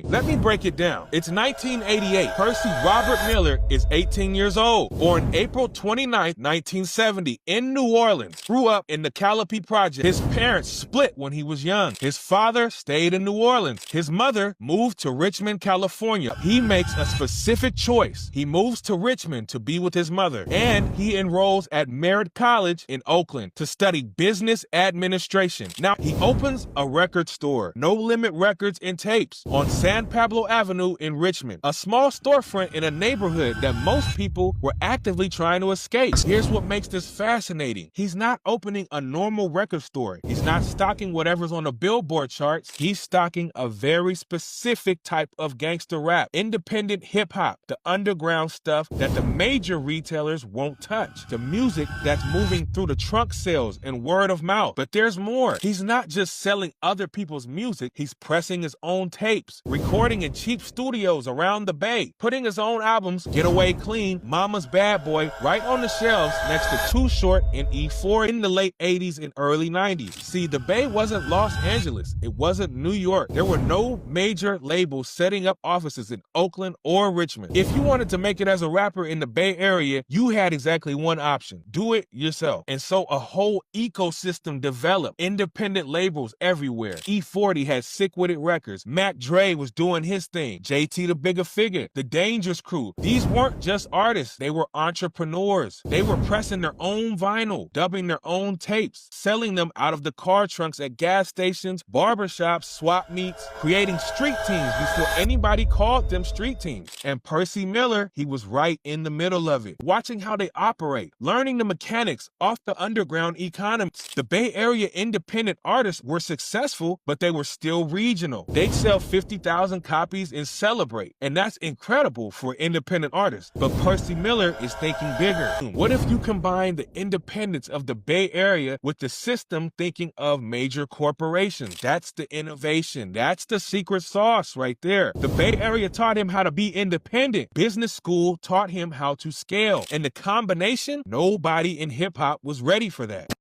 Let me break it down. It's 1988. Percy Robert Miller is 18 years old. Born April 29, 1970 in New Orleans. Grew up in the Calliope Project. His parents split when he was young. His father stayed in New Orleans. His mother moved to Richmond, California. He makes a specific choice. He moves to Richmond to be with his mother, and he enrolls at Merritt College in Oakland to study business administration. Now, he opens a record store, No Limit Records and Tapes, on San Pablo Avenue in Richmond, a small storefront in a neighborhood that most people were actively trying to escape. Here's what makes this fascinating. He's not opening a normal record store. He's not stocking whatever's on the Billboard charts. He's stocking a very specific type of gangster rap, independent hip hop, the underground stuff that the major retailers won't touch, the music that's moving through the trunk sales and word of mouth. But there's more. He's not just selling other people's music, he's pressing his own tapes, recording in cheap studios around the Bay, putting his own albums, Get Away Clean, Mama's Bad Boy, right on the shelves next to Too Short and E4 in the late 80s and early 90s. See, the Bay wasn't Los Angeles. It wasn't New York. There were no major labels setting up offices in Oakland or Richmond. If you wanted to make it as a rapper in the Bay Area, you had exactly one option: do it yourself. And so a whole ecosystem developed. Independent labels everywhere. E40 had Sick With It Records. Mac Dre was doing his thing. JT the Bigger Figure. The Dangerous Crew. These weren't just artists. They were entrepreneurs. They were pressing their own vinyl, dubbing their own tapes, selling them out of the car trunks at gas stations, barbershops, swap meets, creating street teams before anybody called them street teams. And Percy Miller, he was right in the middle of it, watching how they operate, learning the mechanics off the underground economy. The Bay Area independent artists were successful, but they were still regional. They'd sell 50,000 copies and celebrate, and that's incredible for independent artists. But Percy Miller is thinking bigger. What if you combine the independence of the Bay Area with the system thinking of major corporations? That's the innovation. That's the secret sauce right there. The Bay Area taught him how to be independent. Business school taught him how to scale. And the combination, nobody in hip hop was ready for that.